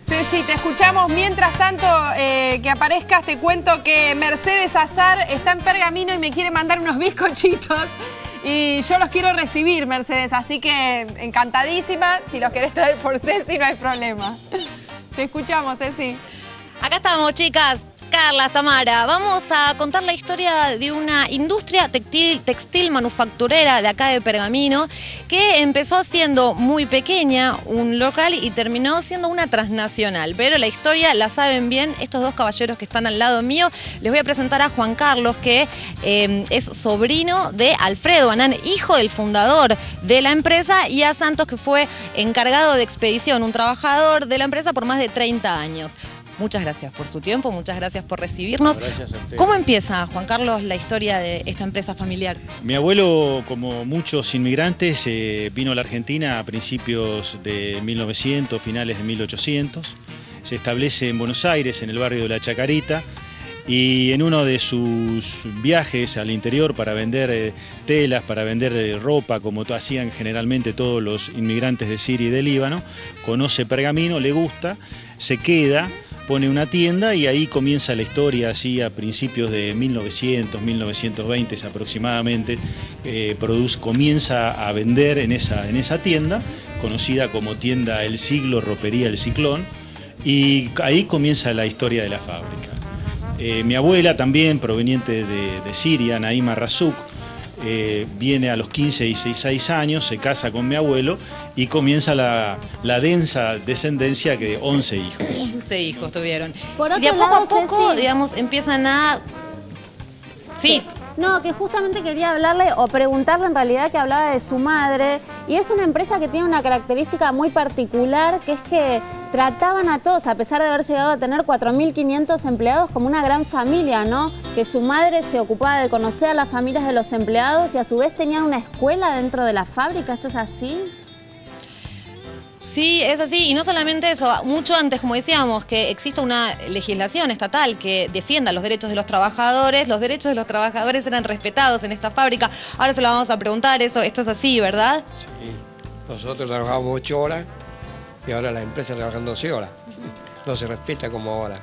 Ceci, te escuchamos. Mientras tanto, que aparezcas, te cuento que Mercedes Azar está en Pergamino y me quiere mandar unos bizcochitos. Y yo los quiero recibir, Mercedes, así que encantadísima. Si los querés traer por Ceci, no hay problema. Te escuchamos, Ceci. Acá estamos, chicas. Carla, Tamara, vamos a contar la historia de una industria textil manufacturera de acá de Pergamino que empezó siendo muy pequeña, un local, y terminó siendo una transnacional. Pero la historia la saben bien estos dos caballeros que están al lado mío. Les voy a presentar a Juan Carlos, que es sobrino de Alfredo Anán, hijo del fundador de la empresa, y a Santos, que fue encargado de expedición, un trabajador de la empresa por más de 30 años. Muchas gracias por su tiempo, muchas gracias por recibirnos. Gracias a ustedes. ¿Cómo empieza, Juan Carlos, la historia de esta empresa familiar? Mi abuelo, como muchos inmigrantes, vino a la Argentina a principios de 1900, finales de 1800. Se establece en Buenos Aires, en el barrio de La Chacarita, y en uno de sus viajes al interior para vender telas, para vender ropa, como hacían generalmente todos los inmigrantes de Siria y de Líbano, conoce Pergamino, le gusta, se queda, pone una tienda y ahí comienza la historia, así a principios de 1900, 1920 aproximadamente, comienza a vender en esa tienda, conocida como tienda El Siglo, ropería El Ciclón, y ahí comienza la historia de la fábrica. Mi abuela, también proveniente de Siria, Naima Razuk, viene a los 15 y 16 años, se casa con mi abuelo y comienza la densa descendencia de 11 hijos. 11 hijos tuvieron. Por Y otro de a poco lado, a poco, Ceci, digamos, empiezan a... Sí. No, que justamente quería hablarle o preguntarle en realidad, que hablaba de su madre, y es una empresa que tiene una característica muy particular, que es que trataban a todos, a pesar de haber llegado a tener 4.500 empleados, como una gran familia, ¿no? Que su madre se ocupaba de conocer a las familias de los empleados y a su vez tenían una escuela dentro de la fábrica. ¿Esto es así? Sí, es así, y no solamente eso, mucho antes, como decíamos, que exista una legislación estatal que defienda los derechos de los trabajadores eran respetados en esta fábrica. Ahora se lo vamos a preguntar, esto es así, ¿verdad? Sí. Nosotros trabajamos 8 horas y ahora la empresa trabajan 12 horas. No se respeta como ahora.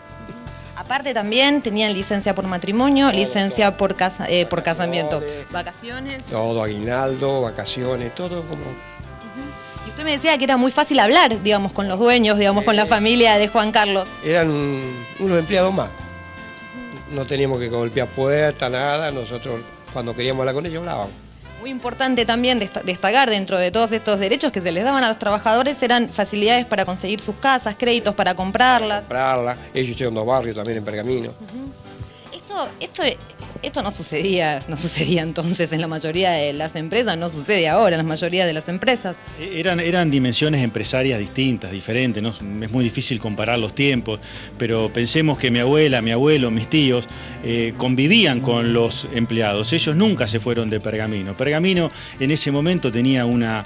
Aparte también tenían licencia por matrimonio, licencia por casamiento, Vacaciones. vacaciones. Todo, aguinaldo, vacaciones, todo como... Y usted me decía que era muy fácil hablar, digamos, con los dueños, digamos, con la familia de Juan Carlos. Eran unos empleados más. No teníamos que golpear puertas, nada. Nosotros cuando queríamos hablar con ellos hablábamos. Muy importante también destacar, dentro de todos estos derechos que se les daban a los trabajadores, eran facilidades para conseguir sus casas, créditos para comprarlas. Ellos hicieron 2 barrios también en Pergamino. Esto no sucedía entonces en la mayoría de las empresas, no sucede ahora en la mayoría de las empresas. Eran dimensiones empresarias distintas, diferentes, ¿no? Es muy difícil comparar los tiempos, pero pensemos que mi abuela, mi abuelo, mis tíos convivían con los empleados. Ellos nunca se fueron de Pergamino. Pergamino en ese momento tenía una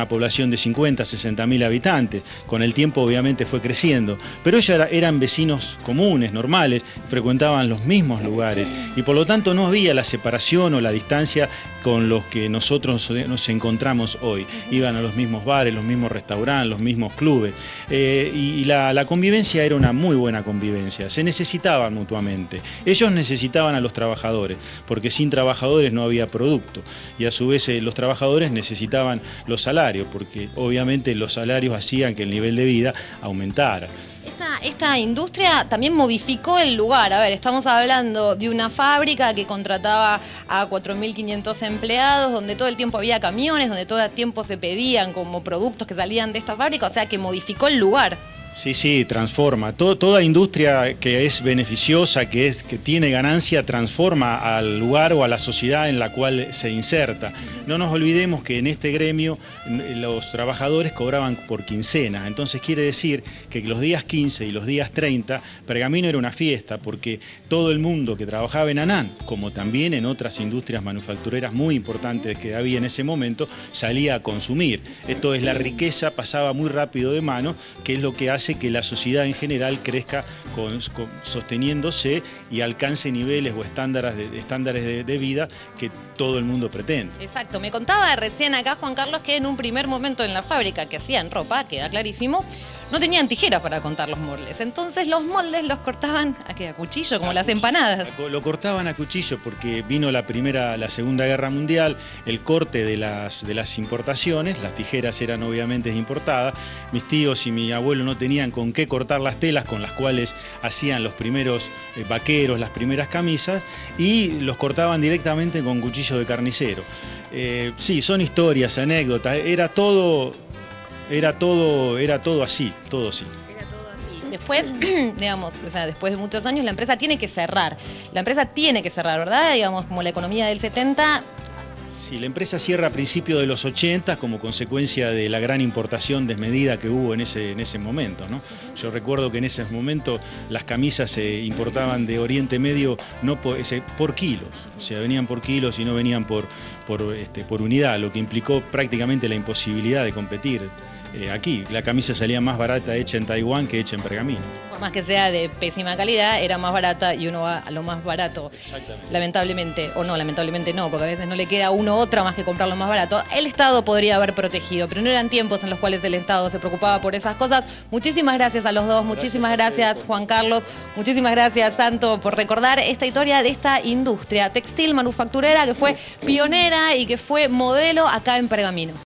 población de 50, 60.000 habitantes. Con el tiempo obviamente fue creciendo, pero ellos eran vecinos comunes, normales, frecuentaban los mismos lugares y por lo tanto no había la separación o la distancia con los que nosotros nos encontramos hoy. Iban a los mismos bares, los mismos restaurantes, los mismos clubes, y la convivencia era una muy buena convivencia, se necesitaban mutuamente. Ellos necesitaban a los trabajadores, porque sin trabajadores no había producto, y a su vez los trabajadores necesitaban los salarios, porque obviamente los salarios hacían que el nivel de vida aumentara. Esta industria también modificó el lugar. A ver, estamos hablando de una fábrica que contrataba a 4.500 empleados, donde todo el tiempo había camiones, donde todo el tiempo se pedían como productos que salían de esta fábrica, o sea que modificó el lugar. Sí, transforma. Toda industria que es beneficiosa, que tiene ganancia, transforma al lugar o a la sociedad en la cual se inserta. No nos olvidemos que en este gremio los trabajadores cobraban por quincena. Entonces quiere decir que los días 15 y los días 30, Pergamino era una fiesta, porque todo el mundo que trabajaba en Anán, como también en otras industrias manufactureras muy importantes que había en ese momento, salía a consumir. Esto es, la riqueza pasaba muy rápido de mano, que es lo que hace que la sociedad en general crezca sosteniéndose y alcance niveles o estándares de vida que todo el mundo pretende. Exacto, me contaba recién acá Juan Carlos que en un primer momento en la fábrica que hacían ropa, queda clarísimo, no tenían tijeras para cortar los moldes. Entonces los moldes los cortaban a cuchillo, como las empanadas. Lo cortaban a cuchillo porque vino la Segunda Guerra Mundial, el corte de las importaciones, las tijeras eran obviamente importadas, mis tíos y mi abuelo no tenían con qué cortar las telas con las cuales hacían los primeros vaqueros, las primeras camisas, y los cortaban directamente con cuchillo de carnicero. Sí, son historias, anécdotas, era todo así, todo así. Después, digamos, o sea, después de muchos años la empresa tiene que cerrar. La empresa tiene que cerrar, ¿verdad? Digamos, como la economía del 70... Sí, la empresa cierra a principios de los 80 como consecuencia de la gran importación desmedida que hubo en ese momento, ¿no? Yo recuerdo que en ese momento las camisas se importaban de Oriente Medio no por kilos, o sea, venían por kilos y no venían por unidad, lo que implicó prácticamente la imposibilidad de competir. Aquí la camisa salía más barata hecha en Taiwán que hecha en Pergamino. Por más que sea de pésima calidad, era más barata y uno va a lo más barato. Exactamente. Lamentablemente, o no, lamentablemente no, porque a veces no le queda a uno otra más que comprar lo más barato. El Estado podría haber protegido, pero no eran tiempos en los cuales el Estado se preocupaba por esas cosas. Muchísimas gracias a los dos, muchísimas gracias Juan Carlos, muchísimas gracias Santo por recordar esta historia de esta industria textil manufacturera que fue pionera y que fue modelo acá en Pergamino.